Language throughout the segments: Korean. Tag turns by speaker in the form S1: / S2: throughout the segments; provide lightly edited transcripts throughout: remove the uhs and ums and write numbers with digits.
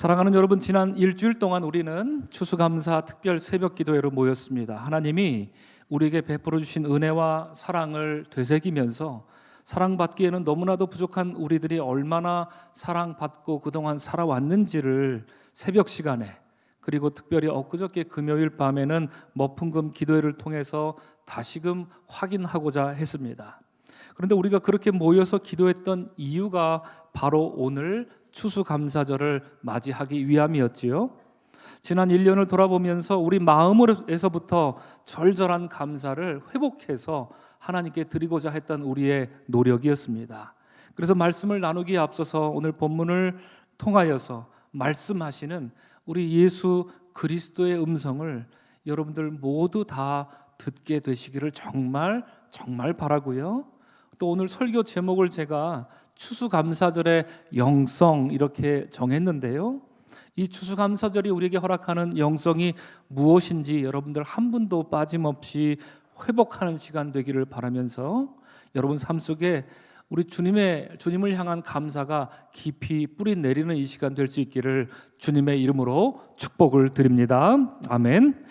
S1: 사랑하는 여러분, 지난 일주일 동안 우리는 추수감사 특별 새벽 기도회로 모였습니다. 하나님이 우리에게 베풀어 주신 은혜와 사랑을 되새기면서 사랑받기에는 너무나도 부족한 우리들이 얼마나 사랑받고 그동안 살아왔는지를 새벽 시간에, 그리고 특별히 엊그저께 금요일 밤에는 머풍금 기도회를 통해서 다시금 확인하고자 했습니다. 그런데 우리가 그렇게 모여서 기도했던 이유가 바로 오늘 추수감사절을 맞이하기 위함이었지요. 지난 1년을 돌아보면서 우리 마음에서부터 절절한 감사를 회복해서 하나님께 드리고자 했던 우리의 노력이었습니다. 그래서 말씀을 나누기에 앞서서 오늘 본문을 통하여서 말씀하시는 우리 예수 그리스도의 음성을 여러분들 모두 다 듣게 되시기를 정말 바라고요. 또 오늘 설교 제목을 제가 추수감사절의 영성 이렇게 정했는데요. 이 추수감사절이 우리에게 허락하는 영성이 무엇인지 여러분들 한 분도 빠짐없이 회복하는 시간 되기를 바라면서 여러분 삶 속에 우리 주님을 향한 감사가 깊이 뿌리 내리는 이 시간 될 수 있기를 주님의 이름으로 축복을 드립니다. 아멘.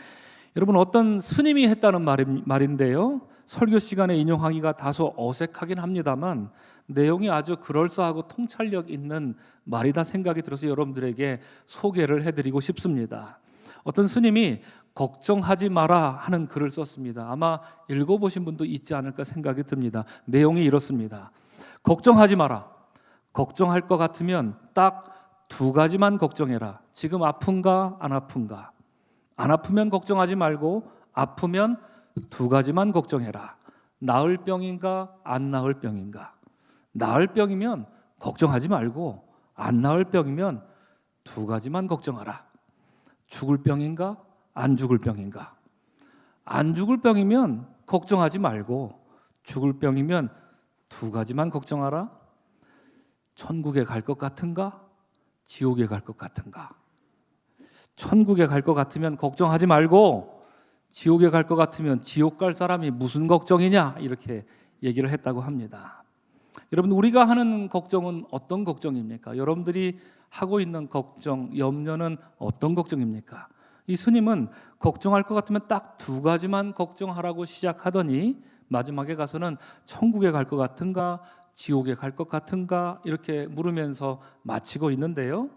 S1: 여러분, 어떤 스님이 했다는 말인데요. 설교 시간에 인용하기가 다소 어색하긴 합니다만 내용이 아주 그럴싸하고 통찰력 있는 말이다 생각이 들어서 여러분들에게 소개를 해드리고 싶습니다. 어떤 스님이 걱정하지 마라 하는 글을 썼습니다. 아마 읽어보신 분도 있지 않을까 생각이 듭니다. 내용이 이렇습니다. 걱정하지 마라. 걱정할 것 같으면 딱 두 가지만 걱정해라. 지금 아픈가 안 아픈가. 안 아프면 걱정하지 말고 아프면 두 가지만 걱정해라. 나을 병인가 안 나을 병인가. 나을 병이면 걱정하지 말고 안 나을 병이면 두 가지만 걱정하라. 죽을 병인가 안 죽을 병인가. 안 죽을 병이면 걱정하지 말고 죽을 병이면 두 가지만 걱정하라. 천국에 갈 것 같은가 지옥에 갈 것 같은가. 천국에 갈 것 같으면 걱정하지 말고 지옥에 갈 것 같으면 지옥 갈 사람이 무슨 걱정이냐 이렇게 얘기를 했다고 합니다. 여러분, 우리가 하는 걱정은 어떤 걱정입니까? 여러분들이 하고 있는 걱정, 염려는 어떤 걱정입니까? 이 스님은 걱정할 것 같으면 딱 두 가지만 걱정하라고 시작하더니 마지막에 가서는 천국에 갈 것 같은가 지옥에 갈 것 같은가 이렇게 물으면서 마치고 있는데요.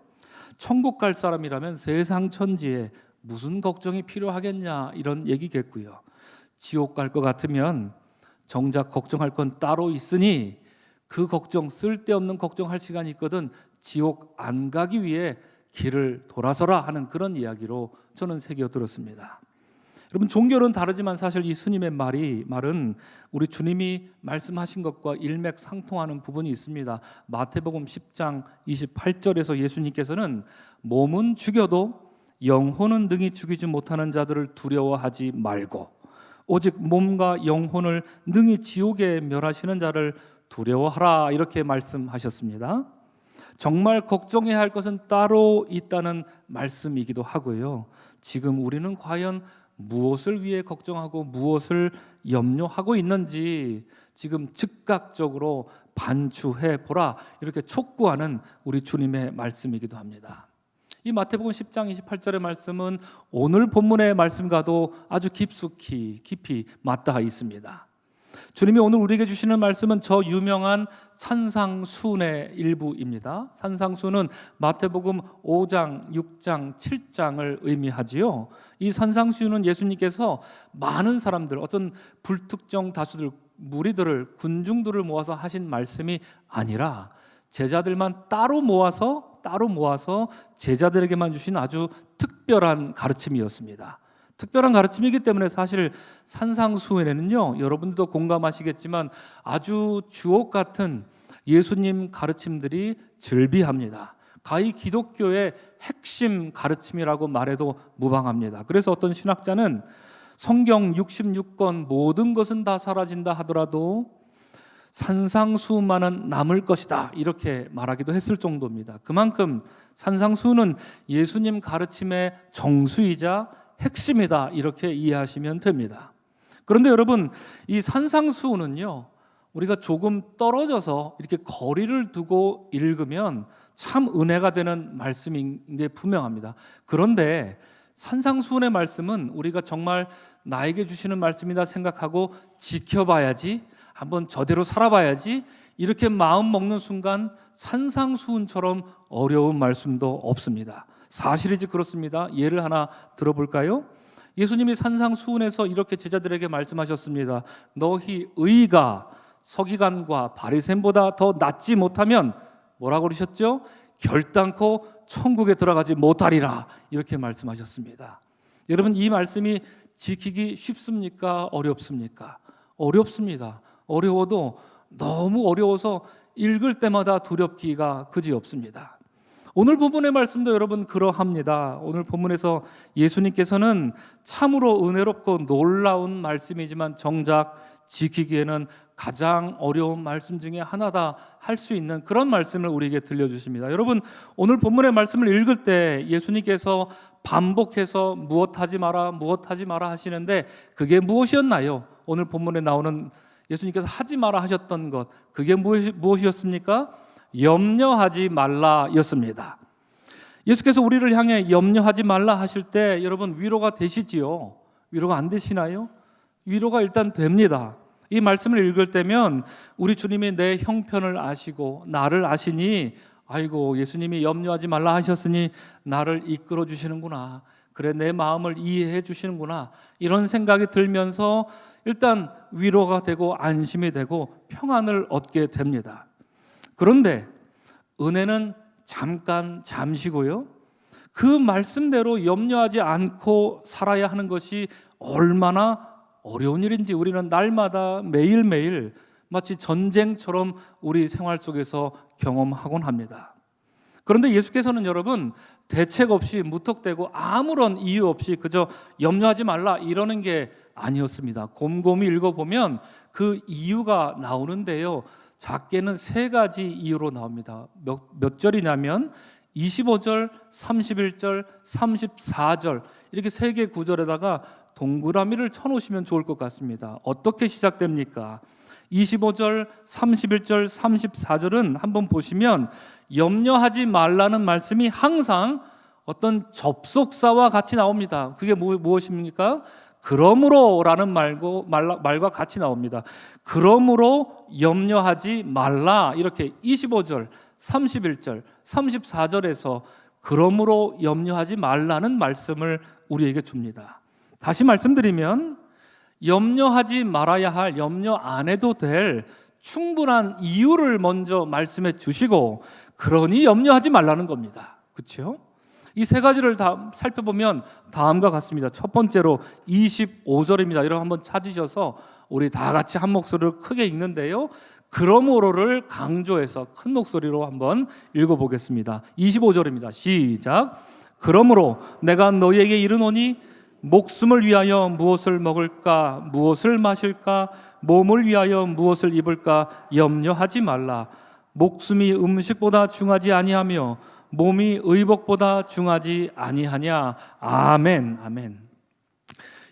S1: 천국 갈 사람이라면 세상 천지에 무슨 걱정이 필요하겠냐 이런 얘기겠고요. 지옥 갈 것 같으면 정작 걱정할 건 따로 있으니 그 걱정, 쓸데없는 걱정할 시간이 있거든 지옥 안 가기 위해 길을 돌아서라 하는 그런 이야기로 저는 새겨 들었습니다. 여러분, 종교는 다르지만 사실 이 스님의 말은 우리 주님이 말씀하신 것과 일맥상통하는 부분이 있습니다. 마태복음 10장 28절에서 예수님께서는 몸은 죽여도 영혼은 능히 죽이지 못하는 자들을 두려워하지 말고 오직 몸과 영혼을 능히 지옥에 멸하시는 자를 두려워하라 이렇게 말씀하셨습니다. 정말 걱정해야 할 것은 따로 있다는 말씀이기도 하고요. 지금 우리는 과연 무엇을 위해 걱정하고 무엇을 염려하고 있는지 지금 즉각적으로 반추해 보라 이렇게 촉구하는 우리 주님의 말씀이기도 합니다. 이 마태복음 10장 28절의 말씀은 오늘 본문의 말씀과도 아주 깊이 맞닿아 있습니다. 주님이 오늘 우리에게 주시는 말씀은 저 유명한 산상수훈의 일부입니다. 산상수훈은 마태복음 5장, 6장, 7장을 의미하지요. 이 산상수훈은 예수님께서 많은 사람들, 어떤 불특정 다수들, 무리들을, 군중들을 모아서 하신 말씀이 아니라 제자들만 따로 모아서 제자들에게만 주신 아주 특별한 가르침이었습니다. 특별한 가르침이기 때문에 사실 산상수훈에는요, 여러분들도 공감하시겠지만 아주 주옥 같은 예수님 가르침들이 즐비합니다. 가히 기독교의 핵심 가르침이라고 말해도 무방합니다. 그래서 어떤 신학자는 성경 66권 모든 것은 다 사라진다 하더라도 산상수훈만은 남을 것이다 이렇게 말하기도 했을 정도입니다. 그만큼 산상수훈은 예수님 가르침의 정수이자 핵심이다 이렇게 이해하시면 됩니다. 그런데 여러분, 이 산상수훈은요, 우리가 조금 떨어져서 이렇게 거리를 두고 읽으면 참 은혜가 되는 말씀인 게 분명합니다. 그런데 산상수훈의 말씀은 우리가 정말 나에게 주시는 말씀이다 생각하고 지켜봐야지, 한번 저대로 살아봐야지, 이렇게 마음 먹는 순간 산상수훈처럼 어려운 말씀도 없습니다. 사실이지 그렇습니다. 예를 하나 들어볼까요? 예수님이 산상수훈에서 이렇게 제자들에게 말씀하셨습니다. 너희 의가 서기관과 바리새인보다 더 낫지 못하면 뭐라고 그러셨죠? 결단코 천국에 들어가지 못하리라, 이렇게 말씀하셨습니다. 여러분, 이 말씀이 지키기 쉽습니까? 어렵습니까? 어렵습니다. 어려워도 너무 어려워서 읽을 때마다 두렵기가 그지없습니다. 오늘 본문의 말씀도 여러분 그러합니다. 오늘 본문에서 예수님께서는 참으로 은혜롭고 놀라운 말씀이지만 정작 지키기에는 가장 어려운 말씀 중에 하나다 할 수 있는 그런 말씀을 우리에게 들려주십니다. 여러분, 오늘 본문의 말씀을 읽을 때 예수님께서 반복해서 무엇하지 마라, 무엇하지 마라 하시는데 그게 무엇이었나요? 오늘 본문에 나오는 예수님께서 하지 마라 하셨던 것, 그게 무엇이었습니까? 염려하지 말라였습니다. 예수께서 우리를 향해 염려하지 말라 하실 때 여러분 위로가 되시지요? 위로가 안 되시나요? 위로가 일단 됩니다. 이 말씀을 읽을 때면 우리 주님이 내 형편을 아시고 나를 아시니, 아이고 예수님이 염려하지 말라 하셨으니 나를 이끌어 주시는구나, 그래 내 마음을 이해해 주시는구나, 이런 생각이 들면서 일단 위로가 되고 안심이 되고 평안을 얻게 됩니다. 그런데 은혜는 잠시고요, 그 말씀대로 염려하지 않고 살아야 하는 것이 얼마나 어려운 일인지 우리는 날마다 매일매일 마치 전쟁처럼 우리 생활 속에서 경험하곤 합니다. 그런데 예수께서는 여러분 대책 없이 무턱대고 아무런 이유 없이 그저 염려하지 말라 이러는 게 아니었습니다. 곰곰이 읽어보면 그 이유가 나오는데요, 작게는 3가지 이유로 나옵니다. 몇 절이냐면 25절, 31절, 34절, 이렇게 3개 구절에다가 동그라미를 쳐놓으시면 좋을 것 같습니다. 어떻게 시작됩니까? 25절, 31절, 34절은 한번 보시면 염려하지 말라는 말씀이 항상 어떤 접속사와 같이 나옵니다. 그게 무엇입니까? 그러므로라는 말과 같이 나옵니다. 그러므로 염려하지 말라, 이렇게 25절, 31절, 34절에서 그러므로 염려하지 말라는 말씀을 우리에게 줍니다. 다시 말씀드리면 염려하지 말아야 할, 염려 안 해도 될 충분한 이유를 먼저 말씀해 주시고 그러니 염려하지 말라는 겁니다. 그렇죠? 이 3가지를 다 살펴보면 다음과 같습니다. 첫 번째로 25절입니다. 이런 한번 찾으셔서 우리 다 같이 한 목소리로 크게 읽는데요, 그러므로를 강조해서 큰 목소리로 한번 읽어보겠습니다. 25절입니다. 시작. 그러므로 내가 너희에게 이르노니 목숨을 위하여 무엇을 먹을까, 무엇을 마실까, 몸을 위하여 무엇을 입을까 염려하지 말라. 목숨이 음식보다 중하지 아니하며 몸이 의복보다 중하지 아니하냐. 아멘. 아멘.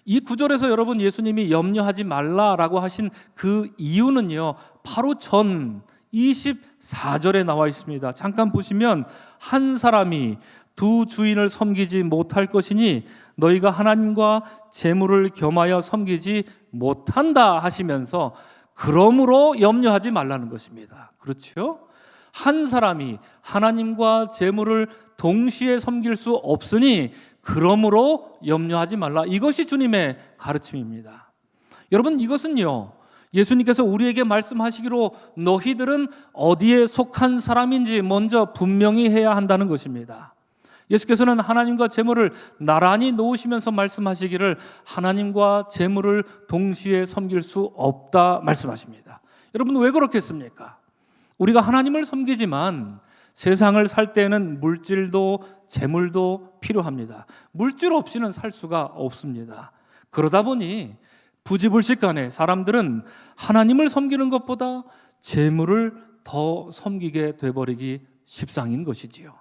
S1: 이 구절에서 여러분 예수님이 염려하지 말라라고 하신 그 이유는요, 바로 전 24절에 나와 있습니다. 잠깐 보시면 한 사람이 두 주인을 섬기지 못할 것이니 너희가 하나님과 재물을 겸하여 섬기지 못한다 하시면서 그러므로 염려하지 말라는 것입니다. 그렇죠? 한 사람이 하나님과 재물을 동시에 섬길 수 없으니 그러므로 염려하지 말라, 이것이 주님의 가르침입니다. 여러분, 이것은요 예수님께서 우리에게 말씀하시기로 너희들은 어디에 속한 사람인지 먼저 분명히 해야 한다는 것입니다. 예수께서는 하나님과 재물을 나란히 놓으시면서 말씀하시기를 하나님과 재물을 동시에 섬길 수 없다 말씀하십니다. 여러분, 왜 그렇겠습니까? 우리가 하나님을 섬기지만 세상을 살 때에는 물질도 재물도 필요합니다. 물질 없이는 살 수가 없습니다. 그러다 보니 부지불식간에 사람들은 하나님을 섬기는 것보다 재물을 더 섬기게 돼버리기 십상인 것이지요.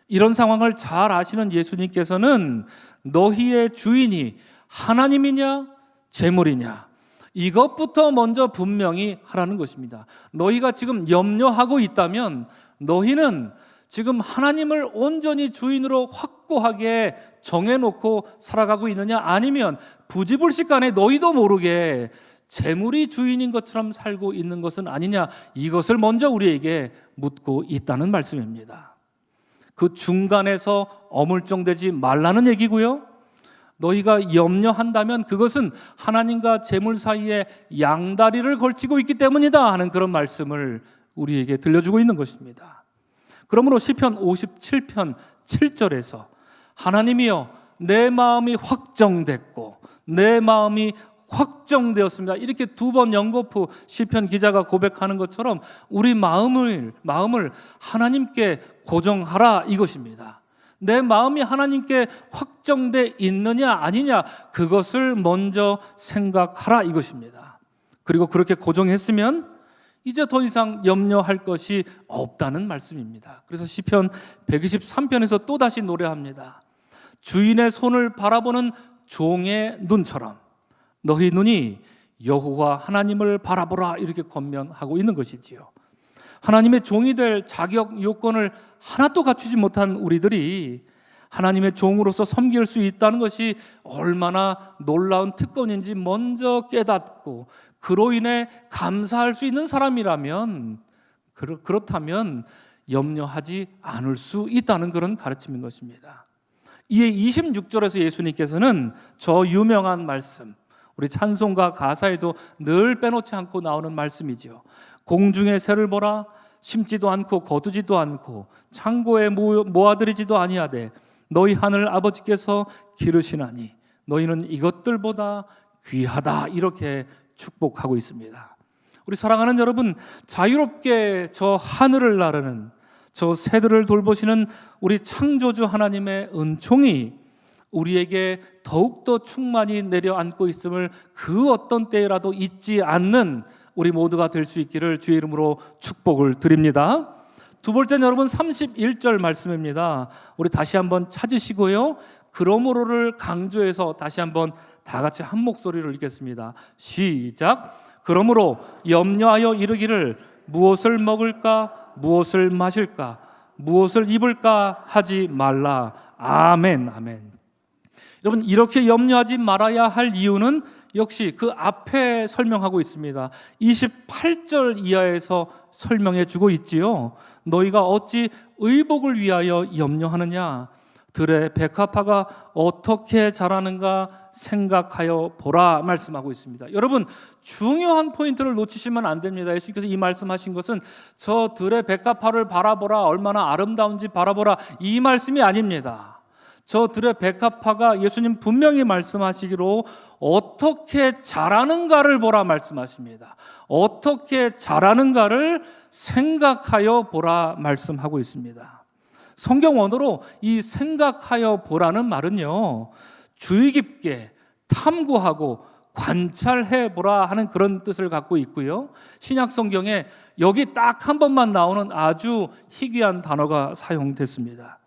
S1: 이런 상황을 잘 아시는 예수님께서는 너희의 주인이 하나님이냐 재물이냐, 이것부터 먼저 분명히 하라는 것입니다. 너희가 지금 염려하고 있다면 너희는 지금 하나님을 온전히 주인으로 확고하게 정해놓고 살아가고 있느냐, 아니면 부지불식간에 너희도 모르게 재물이 주인인 것처럼 살고 있는 것은 아니냐, 이것을 먼저 우리에게 묻고 있다는 말씀입니다. 그 중간에서 어물쩡되지 말라는 얘기고요. 너희가 염려한다면 그것은 하나님과 재물 사이에 양다리를 걸치고 있기 때문이다 하는 그런 말씀을 우리에게 들려주고 있는 것입니다. 그러므로 시편 57편 7절에서 하나님이여 내 마음이 확정됐고 내 마음이 확정되었습니다, 이렇게 두 번 연거푸 시편 기자가 고백하는 것처럼 우리 마음을 하나님께 고정하라 이것입니다. 내 마음이 하나님께 확정돼 있느냐 아니냐, 그것을 먼저 생각하라 이것입니다. 그리고 그렇게 고정했으면 이제 더 이상 염려할 것이 없다는 말씀입니다. 그래서 시편 123편에서 또다시 노래합니다. 주인의 손을 바라보는 종의 눈처럼 너희 눈이 여호와 하나님을 바라보라, 이렇게 권면하고 있는 것이지요. 하나님의 종이 될 자격 요건을 하나도 갖추지 못한 우리들이 하나님의 종으로서 섬길 수 있다는 것이 얼마나 놀라운 특권인지 먼저 깨닫고 그로 인해 감사할 수 있는 사람이라면, 그렇다면 염려하지 않을 수 있다는 그런 가르침인 것입니다. 이에 26절에서 예수님께서는 저 유명한 말씀, 우리 찬송가 가사에도 늘 빼놓지 않고 나오는 말씀이죠. 공중의 새를 보라, 심지도 않고 거두지도 않고 창고에 모아들이지도 아니하되 너희 하늘 아버지께서 기르시나니 너희는 이것들보다 귀하다, 이렇게 축복하고 있습니다. 우리 사랑하는 여러분, 자유롭게 저 하늘을 나르는, 저 새들을 돌보시는 우리 창조주 하나님의 은총이 우리에게 더욱더 충만히 내려앉고 있음을 그 어떤 때라도 잊지 않는 우리 모두가 될 수 있기를 주의 이름으로 축복을 드립니다. 두 번째, 여러분 31절 말씀입니다. 우리 다시 한번 찾으시고요, 그러므로를 강조해서 다시 한번 다 같이 한 목소리로 읽겠습니다. 시작. 그러므로 염려하여 이르기를 무엇을 먹을까, 무엇을 마실까, 무엇을 입을까 하지 말라. 아멘, 아멘. 여러분, 이렇게 염려하지 말아야 할 이유는 역시 그 앞에 설명하고 있습니다. 28절 이하에서 설명해 주고 있지요. 너희가 어찌 의복을 위하여 염려하느냐, 들의 백합화가 어떻게 자라는가 생각하여 보라 말씀하고 있습니다. 여러분, 중요한 포인트를 놓치시면 안 됩니다. 예수님께서 이 말씀하신 것은 저 들의 백합화를 바라보라, 얼마나 아름다운지 바라보라, 이 말씀이 아닙니다. 저 들의 백합화가 예수님 분명히 말씀하시기로 어떻게 자라는가를 보라 말씀하십니다. 어떻게 자라는가를 생각하여 보라 말씀하고 있습니다. 성경 원어로 이 생각하여 보라는 말은요, 주의 깊게 탐구하고 관찰해 보라 하는 그런 뜻을 갖고 있고요, 신약 성경에 여기 딱 한 번만 나오는 아주 희귀한 단어가 사용됐습니다.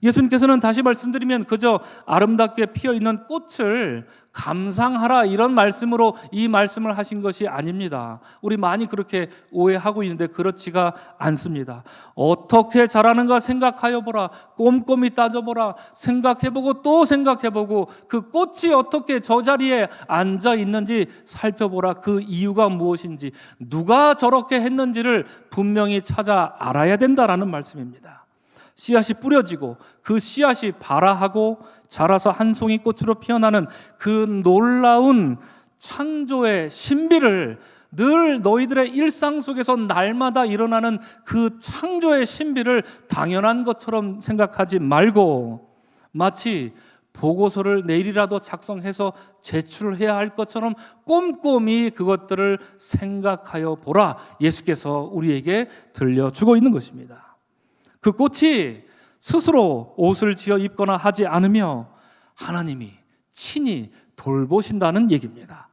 S1: 예수님께서는 다시 말씀드리면 그저 아름답게 피어있는 꽃을 감상하라, 이런 말씀으로 이 말씀을 하신 것이 아닙니다. 우리 많이 그렇게 오해하고 있는데 그렇지가 않습니다. 어떻게 자라는가 생각하여 보라, 꼼꼼히 따져보라, 생각해보고 또 생각해보고 그 꽃이 어떻게 저 자리에 앉아 있는지 살펴보라, 그 이유가 무엇인지, 누가 저렇게 했는지를 분명히 찾아 알아야 된다라는 말씀입니다. 씨앗이 뿌려지고 그 씨앗이 발아하고 자라서 한 송이 꽃으로 피어나는 그 놀라운 창조의 신비를 늘 너희들의 일상 속에서 날마다 일어나는 그 창조의 신비를 당연한 것처럼 생각하지 말고 마치 보고서를 내일이라도 작성해서 제출해야 할 것처럼 꼼꼼히 그것들을 생각하여 보라, 예수께서 우리에게 들려주고 있는 것입니다. 그 꽃이 스스로 옷을 지어 입거나 하지 않으며 하나님이 친히 돌보신다는 얘기입니다.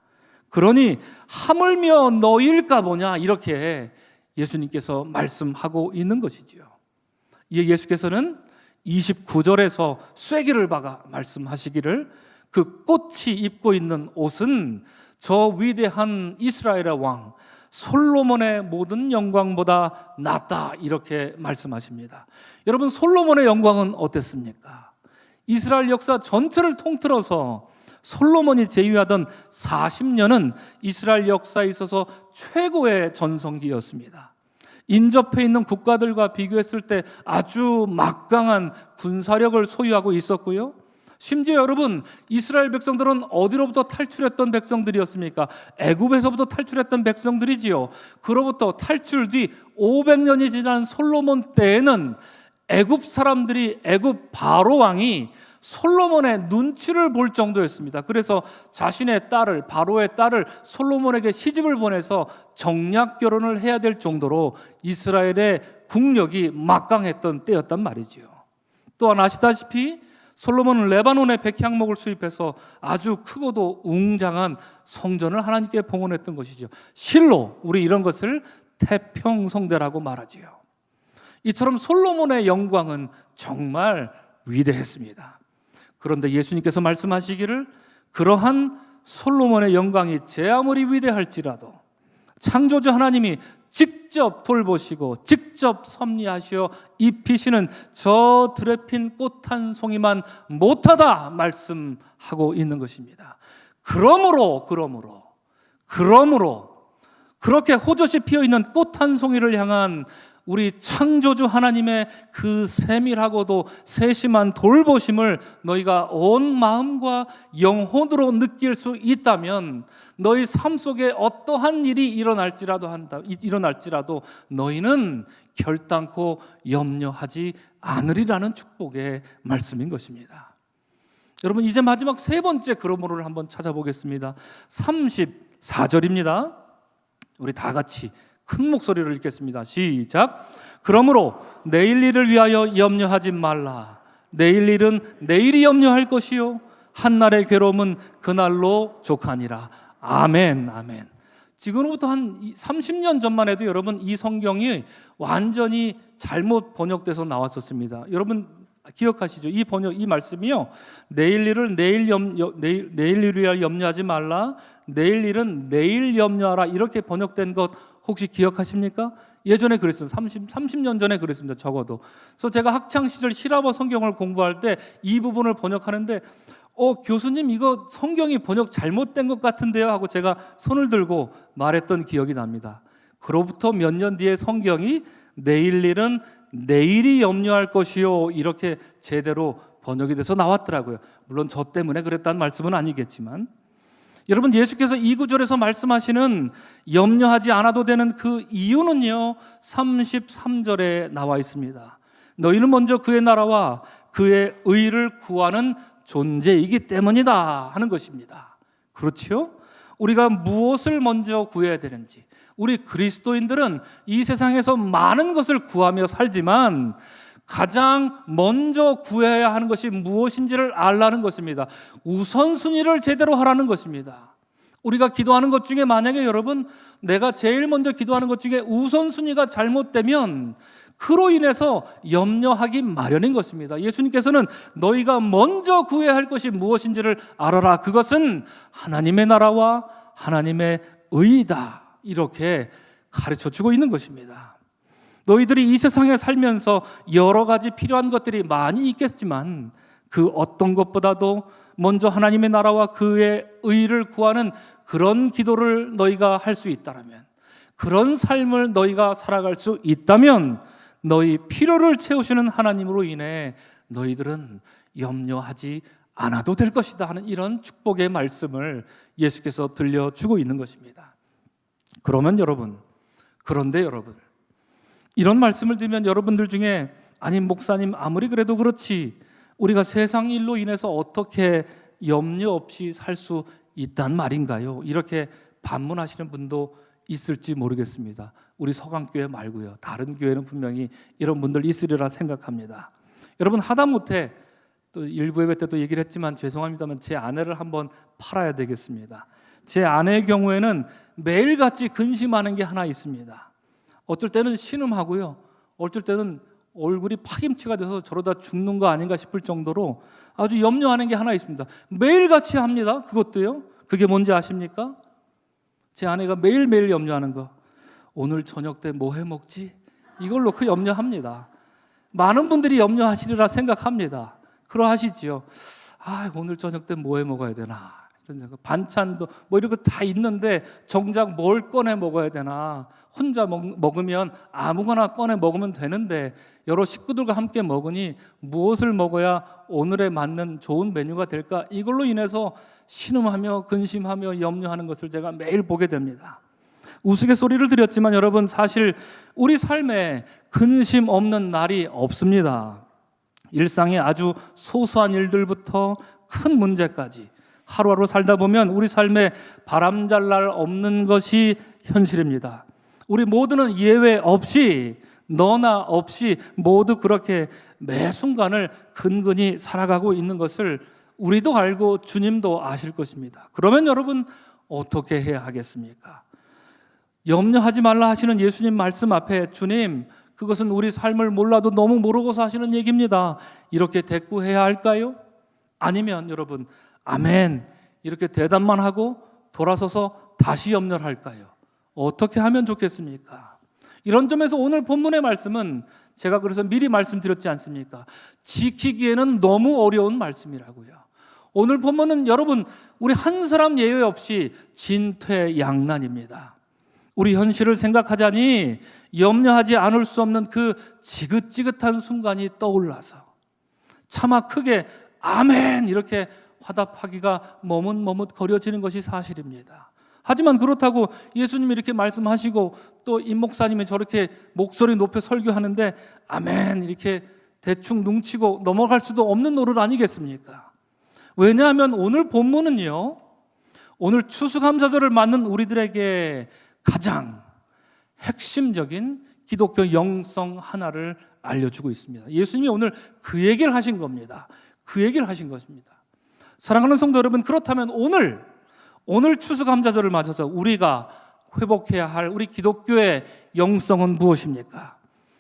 S1: 그러니 하물며 너일까 보냐, 이렇게 예수님께서 말씀하고 있는 것이지요. 이에 예수께서는 29절에서 쐐기를 박아 말씀하시기를 그 꽃이 입고 있는 옷은 저 위대한 이스라엘의 왕 솔로몬의 모든 영광보다 낫다 이렇게 말씀하십니다. 여러분, 솔로몬의 영광은 어땠습니까? 이스라엘 역사 전체를 통틀어서 솔로몬이 제위하던 40년은 이스라엘 역사에 있어서 최고의 전성기였습니다. 인접해 있는 국가들과 비교했을 때 아주 막강한 군사력을 소유하고 있었고요. 심지어 여러분, 이스라엘 백성들은 어디로부터 탈출했던 백성들이었습니까? 애굽에서부터 탈출했던 백성들이지요. 그로부터 탈출 뒤 500년이 지난 솔로몬 때에는 애굽 사람들이, 애굽 바로 왕이 솔로몬의 눈치를 볼 정도였습니다. 그래서 자신의 딸을, 바로의 딸을 솔로몬에게 시집을 보내서 정략 결혼을 해야 될 정도로 이스라엘의 국력이 막강했던 때였단 말이지요. 또한 아시다시피 솔로몬은 레바논의 백향목을 수입해서 아주 크고도 웅장한 성전을 하나님께 봉헌했던 것이죠. 실로 우리 이런 것을 태평성대라고 말하지요. 이처럼 솔로몬의 영광은 정말 위대했습니다. 그런데 예수님께서 말씀하시기를 그러한 솔로몬의 영광이 제 아무리 위대할지라도 창조주 하나님이 직접 돌보시고 직접 섭리하시어 입히시는 저 들에 핀 꽃 한 송이만 못하다 말씀하고 있는 것입니다. 그러므로 그렇게 호젓이 피어있는 꽃 한 송이를 향한 우리 창조주 하나님의 그 세밀하고도 세심한 돌보심을 너희가 온 마음과 영혼으로 느낄 수 있다면 너희 삶 속에 어떠한 일이 일어날지라도 너희는 결단코 염려하지 않으리라는 축복의 말씀인 것입니다. 여러분, 이제 마지막 세 번째 그러므로를 한번 찾아보겠습니다. 34절입니다. 우리 다 같이 큰 목소리를 읽겠습니다. 시작. 그러므로 내일 일을 위하여 염려하지 말라. 내일 일은 내일이 염려할 것이요 한날의 괴로움은 그날로 족하니라. 아멘, 아멘. 지금부터 한 30년 전만 해도 여러분 이 성경이 완전히 잘못 번역돼서 나왔었습니다. 여러분 기억하시죠? 이 말씀이요. 내일 일을 내일 일을 위하여 염려하지 말라. 내일 일은 내일 염려하라. 이렇게 번역된 것 혹시 기억하십니까? 예전에 그랬어요. 30년 전에 그랬습니다. 적어도. 그래서 제가 학창 시절 히라버 성경을 공부할 때 이 부분을 번역하는데 교수님 이거 성경이 번역 잘못된 것 같은데요 하고 제가 손을 들고 말했던 기억이 납니다. 그로부터 몇 년 뒤에 성경이 내일 일은 내일이 염려할 것이요 이렇게 제대로 번역이 돼서 나왔더라고요. 물론 저 때문에 그랬다는 말씀은 아니겠지만 여러분, 예수께서 이 구절에서 말씀하시는 염려하지 않아도 되는 그 이유는요 33절에 나와 있습니다. 너희는 먼저 그의 나라와 그의 의를 구하는 존재이기 때문이다 하는 것입니다. 그렇지요? 우리가 무엇을 먼저 구해야 되는지, 우리 그리스도인들은 이 세상에서 많은 것을 구하며 살지만 가장 먼저 구해야 하는 것이 무엇인지를 알라는 것입니다. 우선순위를 제대로 하라는 것입니다. 우리가 기도하는 것 중에 만약에 여러분 내가 제일 먼저 기도하는 것 중에 우선순위가 잘못되면 그로 인해서 염려하기 마련인 것입니다. 예수님께서는 너희가 먼저 구해야 할 것이 무엇인지를 알아라. 그것은 하나님의 나라와 하나님의 의이다. 이렇게 가르쳐주고 있는 것입니다. 너희들이 이 세상에 살면서 여러 가지 필요한 것들이 많이 있겠지만 그 어떤 것보다도 먼저 하나님의 나라와 그의 의를 구하는 그런 기도를 너희가 할 수 있다면, 그런 삶을 너희가 살아갈 수 있다면 너희 필요를 채우시는 하나님으로 인해 너희들은 염려하지 않아도 될 것이다 하는 이런 축복의 말씀을 예수께서 들려주고 있는 것입니다. 그런데 여러분 이런 말씀을 들으면 여러분들 중에 아니 목사님 아무리 그래도 그렇지 우리가 세상 일로 인해서 어떻게 염려 없이 살 수 있단 말인가요? 이렇게 반문하시는 분도 있을지 모르겠습니다. 우리 서강교회 말고요. 다른 교회는 분명히 이런 분들 있으리라 생각합니다. 여러분 하다못해 또 일부 예배 때도 얘기를 했지만 죄송합니다만 제 아내를 한번 팔아야 되겠습니다. 제 아내의 경우에는 매일같이 근심하는 게 하나 있습니다. 어떨 때는 신음하고요. 어떨 때는 얼굴이 파김치가 돼서 저러다 죽는 거 아닌가 싶을 정도로 아주 염려하는 게 하나 있습니다. 매일같이 합니다. 그것도요. 그게 뭔지 아십니까? 제 아내가 매일매일 염려하는 거. 오늘 저녁 때 뭐 해 먹지? 이걸 놓고 염려합니다. 많은 분들이 염려하시리라 생각합니다. 그러하시지요. 오늘 저녁 때 뭐 해 먹어야 되나 이런 생각. 반찬도 뭐 이런 거 다 있는데 정작 뭘 꺼내 먹어야 되나. 혼자 먹으면 아무거나 꺼내 먹으면 되는데 여러 식구들과 함께 먹으니 무엇을 먹어야 오늘에 맞는 좋은 메뉴가 될까. 이걸로 인해서 신음하며 근심하며 염려하는 것을 제가 매일 보게 됩니다. 우스갯소리를 드렸지만 여러분, 사실 우리 삶에 근심 없는 날이 없습니다. 일상의 아주 소소한 일들부터 큰 문제까지 하루하루 살다 보면 우리 삶에 바람잘 날 없는 것이 현실입니다. 우리 모두는 예외 없이, 너나 없이 모두 그렇게 매 순간을 근근히 살아가고 있는 것을 우리도 알고 주님도 아실 것입니다. 그러면 여러분 어떻게 해야 하겠습니까? 염려하지 말라 하시는 예수님 말씀 앞에 주님, 그것은 우리 삶을 몰라도 너무 모르고서 하시는 얘기입니다. 이렇게 대꾸해야 할까요? 아니면 여러분 아멘 이렇게 대답만 하고 돌아서서 다시 염려를 할까요? 어떻게 하면 좋겠습니까? 이런 점에서 오늘 본문의 말씀은 제가 그래서 미리 말씀드렸지 않습니까? 지키기에는 너무 어려운 말씀이라고요. 오늘 본문은 여러분 우리 한 사람 예외 없이 진퇴양난입니다. 우리 현실을 생각하자니 염려하지 않을 수 없는 그 지긋지긋한 순간이 떠올라서 차마 크게 아멘 이렇게 화답하기가 머뭇머뭇거려지는 것이 사실입니다. 하지만 그렇다고 예수님이 이렇게 말씀하시고 또 임 목사님이 저렇게 목소리 높여 설교하는데 아멘 이렇게 대충 뭉치고 넘어갈 수도 없는 노릇 아니겠습니까? 왜냐하면 오늘 본문은요, 오늘 추수감사절을 맞는 우리들에게 가장 핵심적인 기독교 영성 하나를 알려주고 있습니다. 예수님이 오늘 그 얘기를 하신 겁니다. 그 얘기를 하신 것입니다. 사랑하는 성도 여러분, 그렇다면 오늘 추수감사절을 맞아서 우리가 회복해야 할 우리 기독교의 영성은 무엇입니까?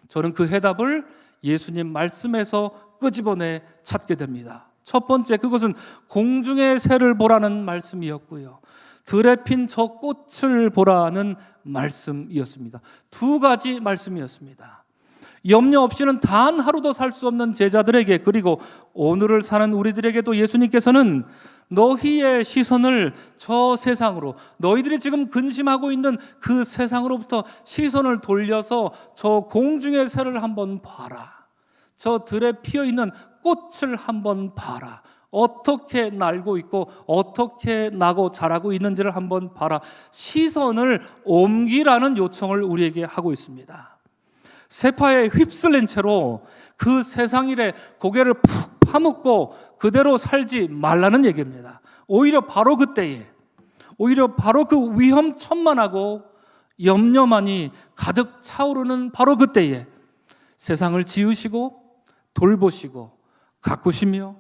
S1: 저는 그 해답을 예수님 말씀에서 끄집어내 찾게 됩니다. 첫 번째, 그것은 공중의 새를 보라는 말씀이었고요, 들에 핀 저 꽃을 보라는 말씀이었습니다. 두 가지 말씀이었습니다. 염려 없이는 단 하루도 살 수 없는 제자들에게, 그리고 오늘을 사는 우리들에게도 예수님께서는 너희의 시선을 저 세상으로, 너희들이 지금 근심하고 있는 그 세상으로부터 시선을 돌려서 저 공중의 새를 한번 봐라, 저 들에 피어있는 꽃을 한번 봐라, 어떻게 날고 있고 어떻게 나고 자라고 있는지를 한번 봐라, 시선을 옮기라는 요청을 우리에게 하고 있습니다. 세파에 휩쓸린 채로 그 세상 일에 고개를 푹 파묻고 그대로 살지 말라는 얘기입니다. 오히려 바로 그때에, 오히려 바로 그 위험천만하고 염려만이 가득 차오르는 바로 그때에 세상을 지으시고 돌보시고 가꾸시며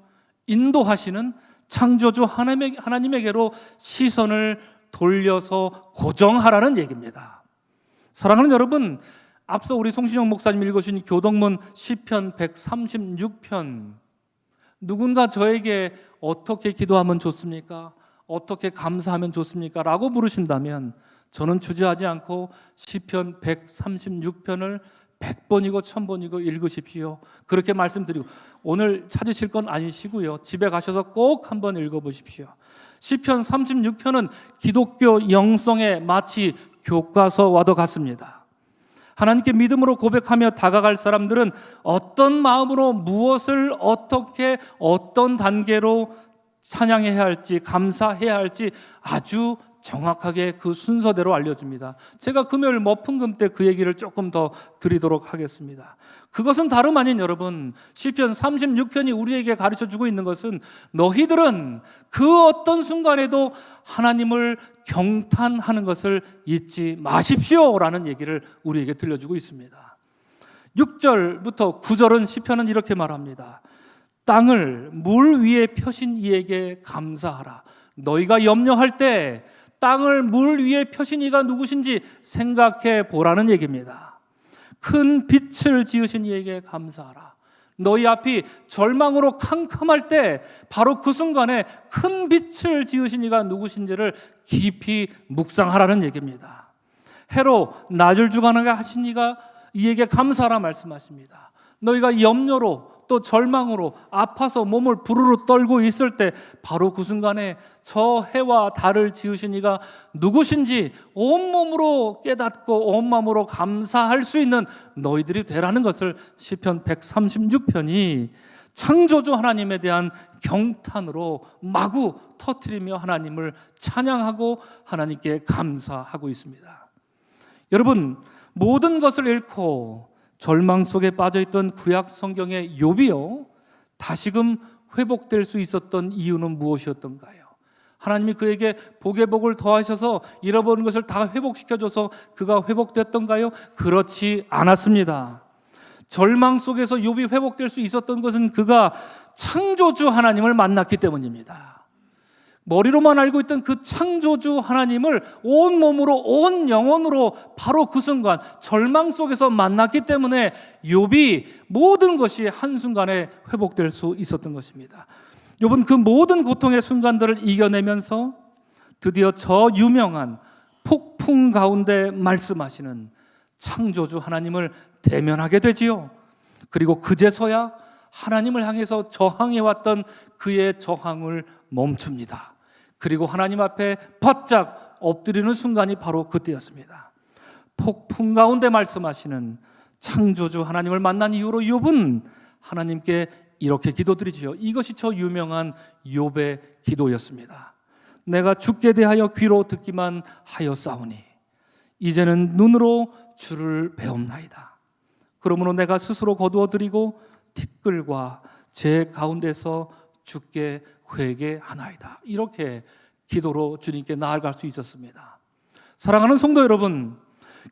S1: 인도하시는 창조주 하나님에게로 시선을 돌려서 고정하라는 얘기입니다. 사랑하는 여러분, 앞서 우리 송신영 목사님 읽으신 교동문 시편 136편, 누군가 저에게 어떻게 기도하면 좋습니까? 어떻게 감사하면 좋습니까? 라고 물으신다면 저는 주저하지 않고 시편 136편을 100번이고 1000번이고 읽으십시오. 그렇게 말씀드리고, 오늘 찾으실 건 아니시고요, 집에 가셔서 꼭 한번 읽어보십시오. 시편 36편은 기독교 영성의 마치 교과서와도 같습니다. 하나님께 믿음으로 고백하며 다가갈 사람들은 어떤 마음으로 무엇을 어떻게 어떤 단계로 찬양해야 할지 감사해야 할지 아주 정확하게 그 순서대로 알려줍니다. 제가 금요일 머풍금 때 그 얘기를 조금 더 드리도록 하겠습니다. 그것은 다름 아닌 여러분, 시편 36편이 우리에게 가르쳐주고 있는 것은 너희들은 그 어떤 순간에도 하나님을 경탄하는 것을 잊지 마십시오 라는 얘기를 우리에게 들려주고 있습니다. 6절부터 9절은 시편은 이렇게 말합니다. 땅을 물 위에 펴신 이에게 감사하라. 너희가 염려할 때 땅을 물 위에 펴신 이가 누구신지 생각해 보라는 얘기입니다. 큰 빛을 지으신 이에게 감사하라. 너희 앞이 절망으로 캄캄할 때 바로 그 순간에 큰 빛을 지으신 이가 누구신지를 깊이 묵상하라는 얘기입니다. 해로 낮을 주관하게 하신 이가 이에게 감사하라 말씀하십니다. 너희가 염려로 또 절망으로 아파서 몸을 부르르 떨고 있을 때 바로 그 순간에 저 해와 달을 지으신 이가 누구신지 온몸으로 깨닫고 온 마음으로 감사할 수 있는 너희들이 되라는 것을 시편 136편이 창조주 하나님에 대한 경탄으로 마구 터뜨리며 하나님을 찬양하고 하나님께 감사하고 있습니다. 여러분, 모든 것을 잃고 절망 속에 빠져있던 구약 성경의 욥이요, 다시금 회복될 수 있었던 이유는 무엇이었던가요? 하나님이 그에게 복의 복을 더하셔서 잃어버린 것을 다 회복시켜줘서 그가 회복됐던가요? 그렇지 않았습니다. 절망 속에서 욥이 회복될 수 있었던 것은 그가 창조주 하나님을 만났기 때문입니다. 머리로만 알고 있던 그 창조주 하나님을 온 몸으로 온 영혼으로 바로 그 순간 절망 속에서 만났기 때문에 욥이 모든 것이 한순간에 회복될 수 있었던 것입니다. 욥은 그 모든 고통의 순간들을 이겨내면서 드디어 저 유명한 폭풍 가운데 말씀하시는 창조주 하나님을 대면하게 되지요. 그리고 그제서야 하나님을 향해서 저항해왔던 그의 저항을 멈춥니다. 그리고 하나님 앞에 바짝 엎드리는 순간이 바로 그때였습니다. 폭풍 가운데 말씀하시는 창조주 하나님을 만난 이후로 욥은 하나님께 이렇게 기도드리지요. 이것이 저 유명한 욥의 기도였습니다. 내가 주께 대하여 귀로 듣기만 하였사오니 이제는 눈으로 주를 배움나이다. 그러므로 내가 스스로 거두어드리고 티끌과 제 가운데서 주께 회개하나이다. 이렇게 기도로 주님께 나아갈 수 있었습니다. 사랑하는 성도 여러분,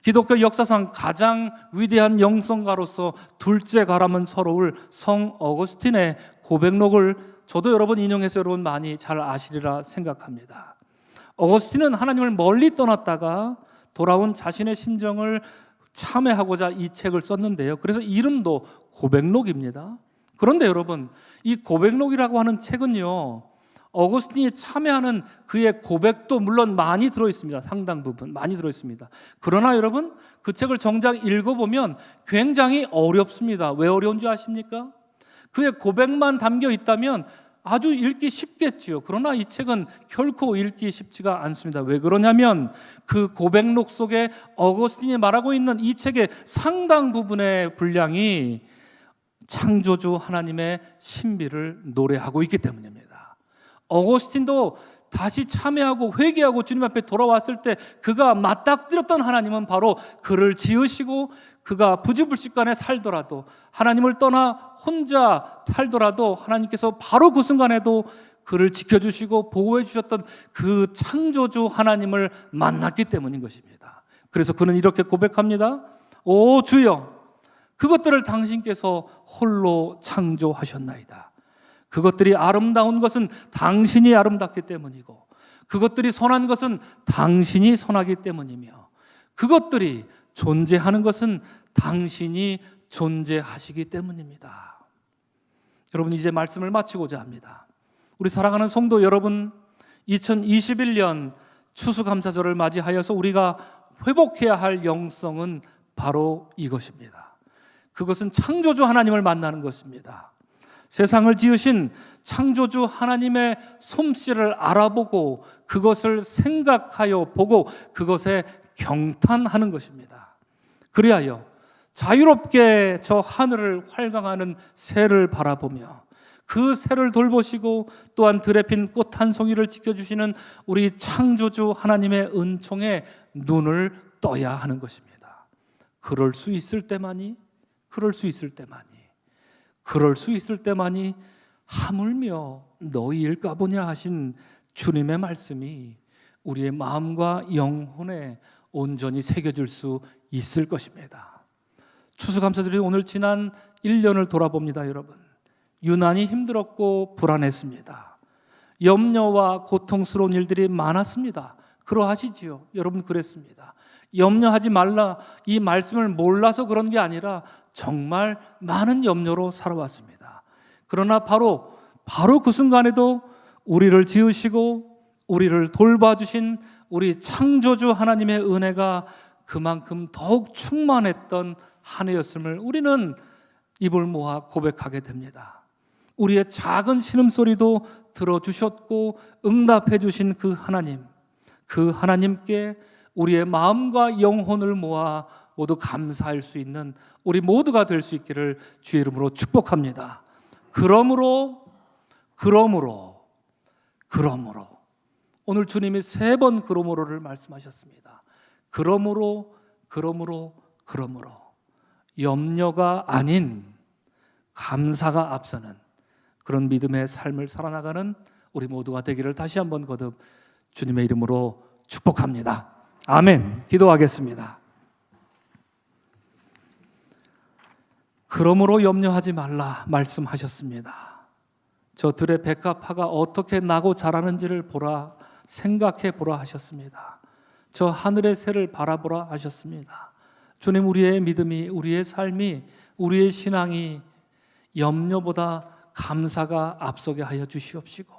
S1: 기독교 역사상 가장 위대한 영성가로서 둘째가라면 서러울 성 어거스틴의 고백록을 저도 여러분 인용해서 여러분 많이 잘 아시리라 생각합니다. 어거스틴은 하나님을 멀리 떠났다가 돌아온 자신의 심정을 참회하고자 이 책을 썼는데요. 그래서 이름도 고백록입니다. 그런데 여러분, 이 고백록이라고 하는 책은요, 어거스틴이 참회하는 그의 고백도 물론 많이 들어있습니다. 상당 부분 많이 들어있습니다. 그러나 여러분, 그 책을 정작 읽어보면 굉장히 어렵습니다. 왜 어려운지 아십니까? 그의 고백만 담겨 있다면 아주 읽기 쉽겠지요. 그러나 이 책은 결코 읽기 쉽지가 않습니다. 왜 그러냐면 그 고백록 속에 어거스틴이 말하고 있는 이 책의 상당 부분의 분량이 창조주 하나님의 신비를 노래하고 있기 때문입니다. 어거스틴도 다시 참회하고 회개하고 주님 앞에 돌아왔을 때 그가 맞닥뜨렸던 하나님은 바로 그를 지으시고 그가 부지불식간에 살더라도 하나님을 떠나 혼자 살더라도 하나님께서 바로 그 순간에도 그를 지켜주시고 보호해 주셨던 그 창조주 하나님을 만났기 때문인 것입니다. 그래서 그는 이렇게 고백합니다. 오 주여, 그것들을 당신께서 홀로 창조하셨나이다. 그것들이 아름다운 것은 당신이 아름답기 때문이고 그것들이 선한 것은 당신이 선하기 때문이며 그것들이 존재하는 것은 당신이 존재하시기 때문입니다. 여러분, 이제 말씀을 마치고자 합니다. 우리 사랑하는 성도 여러분, 2021년 추수감사절을 맞이하여서 우리가 회복해야 할 영성은 바로 이것입니다. 그것은 창조주 하나님을 만나는 것입니다. 세상을 지으신 창조주 하나님의 솜씨를 알아보고 그것을 생각하여 보고 그것에 경탄하는 것입니다. 그리하여 자유롭게 저 하늘을 활강하는 새를 바라보며 그 새를 돌보시고 또한 들에 핀 꽃 한 송이를 지켜주시는 우리 창조주 하나님의 은총에 눈을 떠야 하는 것입니다. 그럴 수 있을 때만이 하물며 너희일까 보냐 하신 주님의 말씀이 우리의 마음과 영혼에 온전히 새겨질 수 있을 것입니다. 추수감사절이 오늘 지난 1년을 돌아봅니다. 여러분, 유난히 힘들었고 불안했습니다. 염려와 고통스러운 일들이 많았습니다. 그러하시지요. 여러분, 그랬습니다. 염려하지 말라, 이 말씀을 몰라서 그런 게 아니라 정말 많은 염려로 살아왔습니다. 그러나 바로 그 순간에도 우리를 지으시고 우리를 돌봐주신 우리 창조주 하나님의 은혜가 그만큼 더욱 충만했던 한 해였음을 우리는 입을 모아 고백하게 됩니다. 우리의 작은 신음소리도 들어주셨고 응답해 주신 그 하나님께 우리의 마음과 영혼을 모아 모두 감사할 수 있는 우리 모두가 될 수 있기를 주의 이름으로 축복합니다. 그러므로 오늘 주님이 3번 그러므로를 말씀하셨습니다. 그러므로 염려가 아닌 감사가 앞서는 그런 믿음의 삶을 살아나가는 우리 모두가 되기를 다시 한번 거듭 주님의 이름으로 축복합니다. 아멘. 기도하겠습니다. 그러므로 염려하지 말라 말씀하셨습니다. 저 들의 백합화가 어떻게 나고 자라는지를 보라, 생각해 보라 하셨습니다. 저 하늘의 새를 바라보라 하셨습니다. 주님, 우리의 믿음이, 우리의 삶이, 우리의 신앙이 염려보다 감사가 앞서게 하여 주시옵시고,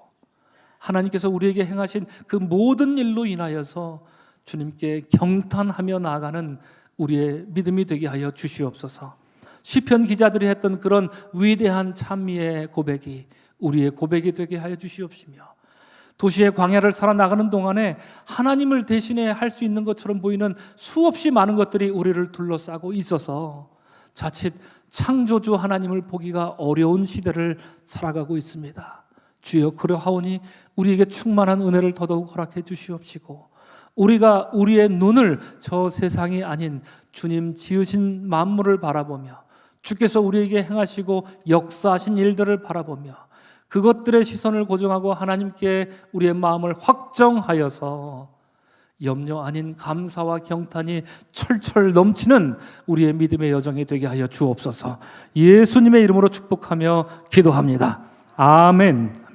S1: 하나님께서 우리에게 행하신 그 모든 일로 인하여서 주님께 경탄하며 나아가는 우리의 믿음이 되게 하여 주시옵소서. 시편 기자들이 했던 그런 위대한 찬미의 고백이 우리의 고백이 되게 하여 주시옵시며, 도시의 광야를 살아나가는 동안에 하나님을 대신해 할 수 있는 것처럼 보이는 수없이 많은 것들이 우리를 둘러싸고 있어서 자칫 창조주 하나님을 보기가 어려운 시대를 살아가고 있습니다. 주여, 그러하오니 우리에게 충만한 은혜를 더더욱 허락해 주시옵시고, 우리가 우리의 눈을 저 세상이 아닌 주님 지으신 만물을 바라보며 주께서 우리에게 행하시고 역사하신 일들을 바라보며 그것들의 시선을 고정하고 하나님께 우리의 마음을 확정하여서 염려 아닌 감사와 경탄이 철철 넘치는 우리의 믿음의 여정이 되게 하여 주옵소서. 예수님의 이름으로 축복하며 기도합니다. 아멘.